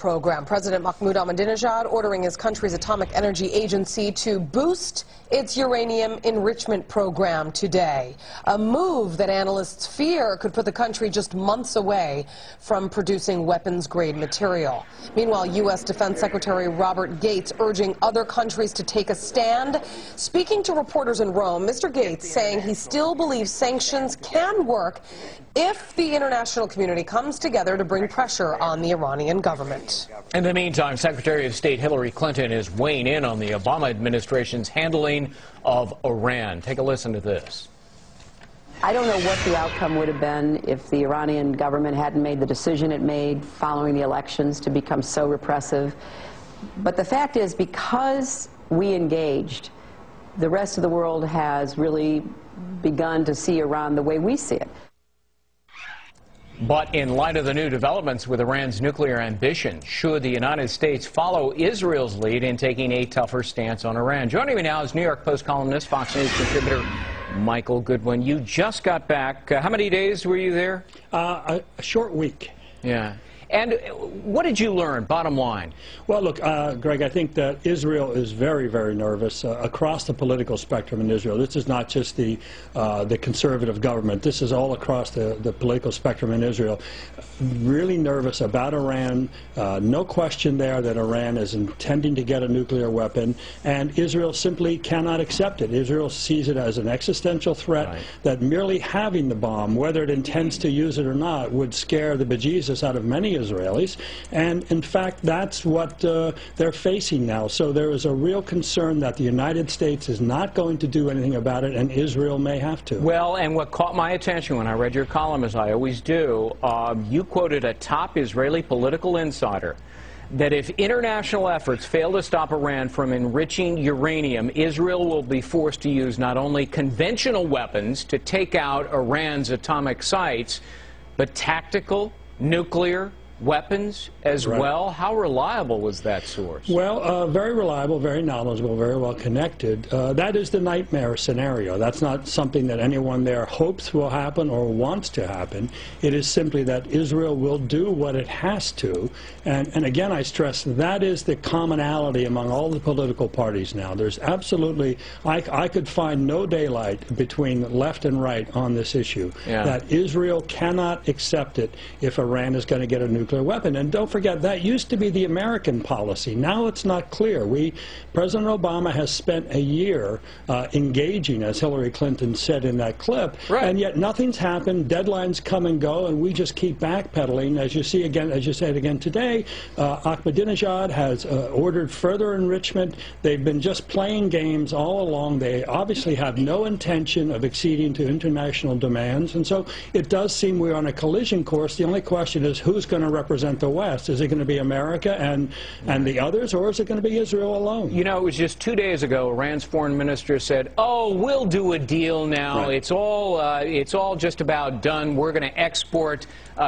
program. President Mahmoud Ahmadinejad ordering his country's atomic energy agency to boost its uranium enrichment program today. A move that analysts fear could put the country just months away from producing weapons-grade material. Meanwhile, U.S. Defense Secretary Robert Gates urging other countries to take a stand. Speaking to reporters in Rome, Mr. Gates saying he still believes sanctions can work if the international community comes together to bring pressure on the Iranian government. In the meantime, Secretary of State Hillary Clinton is weighing in on the Obama administration's handling of Iran. Take a listen to this. I don't know what the outcome would have been if the Iranian government hadn't made the decision it made following the elections to become so repressive. But the fact is, because we engaged, the rest of the world has really begun to see Iran the way we see it. But in light of the new developments with Iran's nuclear ambition, should the United States follow Israel's lead in taking a tougher stance on Iran? Joining me now is New York Post columnist, Fox News contributor Michael Goodwin. You just got back. How many days were you there? A short week. Yeah. And what did you learn, bottom line? Well, look, Greg, I think that Israel is very, very nervous across the political spectrum in Israel. This is not just the conservative government. This is all across the political spectrum in Israel. Really nervous about Iran. No question there that Iran is intending to get a nuclear weapon, and Israel simply cannot accept it. Israel sees it as an existential threat that merely having the bomb, whether it intends to use it or not, would scare the bejesus out of many Israelis, and in fact that's what they're facing now. So there is a real concern that the United States is not going to do anything about it, and Israel may have to. Well, and what caught my attention when I read your column, as I always do, you quoted a top Israeli political insider that if international efforts fail to stop Iran from enriching uranium, Israel will be forced to use not only conventional weapons to take out Iran's atomic sites, but tactical nuclear weapons as well. How reliable was that source? Well, very reliable, very knowledgeable, very well connected. That is the nightmare scenario. That's not something that anyone there hopes will happen or wants to happen. It is simply that Israel will do what it has to. And again, I stress that is the commonality among all the political parties now. There's absolutely, I could find no daylight between left and right on this issue. That Israel cannot accept it if Iran is going to get a nuclear weapon. And don't forget, that used to be the American policy. Now it's not clear. President Obama has spent a year engaging, as Hillary Clinton said in that clip, and yet nothing's happened. Deadlines come and go, and we just keep backpedaling. As you see again, as you said again today, Ahmadinejad has ordered further enrichment. They've been just playing games all along. They obviously have no intention of acceding to international demands, and so it does seem we're on a collision course. The only question is, who's going to represent the West? Is it going to be America and the others, or is it going to be Israel alone? You know, it was just 2 days ago, Iran's foreign minister said, "Oh, we'll do a deal now. It's all just about done. We're going to export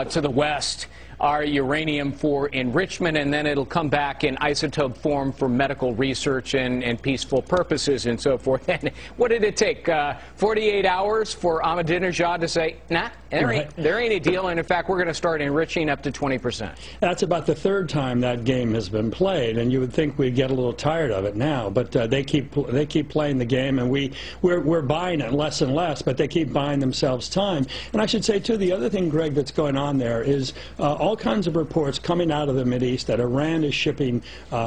to the West our uranium for enrichment, and then it'll come back in isotope form for medical research and peaceful purposes and so forth." And what did it take? 48 hours for Ahmadinejad to say, nah, there ain't a deal, and in fact, we're going to start enriching up to 20%. That's about the third time that game has been played, and you would think we'd get a little tired of it now, but they keep playing the game, and we're buying it less and less, but they keep buying themselves time. And I should say, too, the other thing, Greg, that's going on there is all kinds of reports coming out of the Mideast that Iran is shipping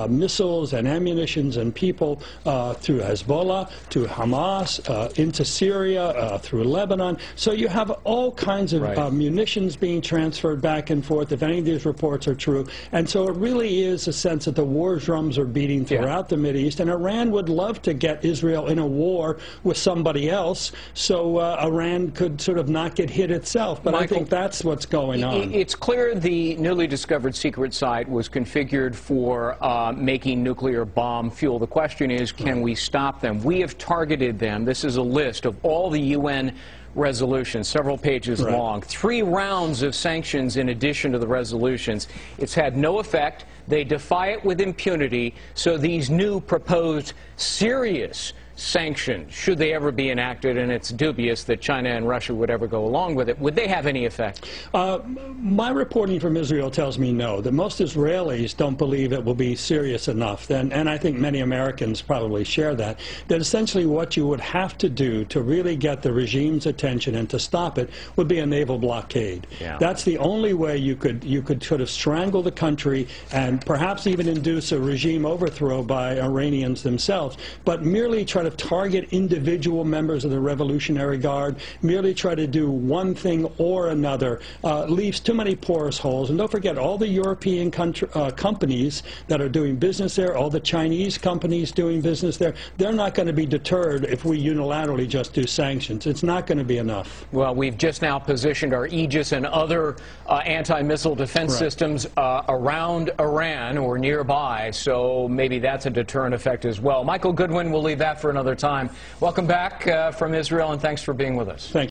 missiles and ammunitions and people through Hezbollah, to Hamas, into Syria, through Lebanon. So you have all kinds of munitions being transferred back and forth, if any of these reports are true. And so it really is a sense that the war drums are beating throughout the Mideast, and Iran would love to get Israel in a war with somebody else so Iran could sort of not get hit itself. But Michael, I think that's what's going on. It's clear the newly discovered secret site was configured for making nuclear bomb fuel. The question is, can we stop them? We have targeted them. This is a list of all the UN resolutions, several pages long. 3 rounds of sanctions in addition to the resolutions. It's had no effect. They defy it with impunity. So these new proposed serious sanctions, should they ever be enacted, and it's dubious that China and Russia would ever go along with it, would they have any effect? My reporting from Israel tells me no, that most Israelis don't believe it will be serious enough, and I think many Americans probably share that essentially what you would have to do to really get the regime's attention and to stop it would be a naval blockade. Yeah. That's the only way you could sort of strangle the country and perhaps even induce a regime overthrow by Iranians themselves, but merely try to target individual members of the Revolutionary Guard, merely try to do one thing or another, leaves too many porous holes. And don't forget, all the European companies that are doing business there, all the Chinese companies doing business there, they're not going to be deterred if we unilaterally just do sanctions. It's not going to be enough. Well, we've just now positioned our Aegis and other anti-missile defense systems around Iran or nearby, so maybe that's a deterrent effect as well. Michael Goodwin, we'll leave that for another time. Welcome back from Israel, and thanks for being with us. Thank you.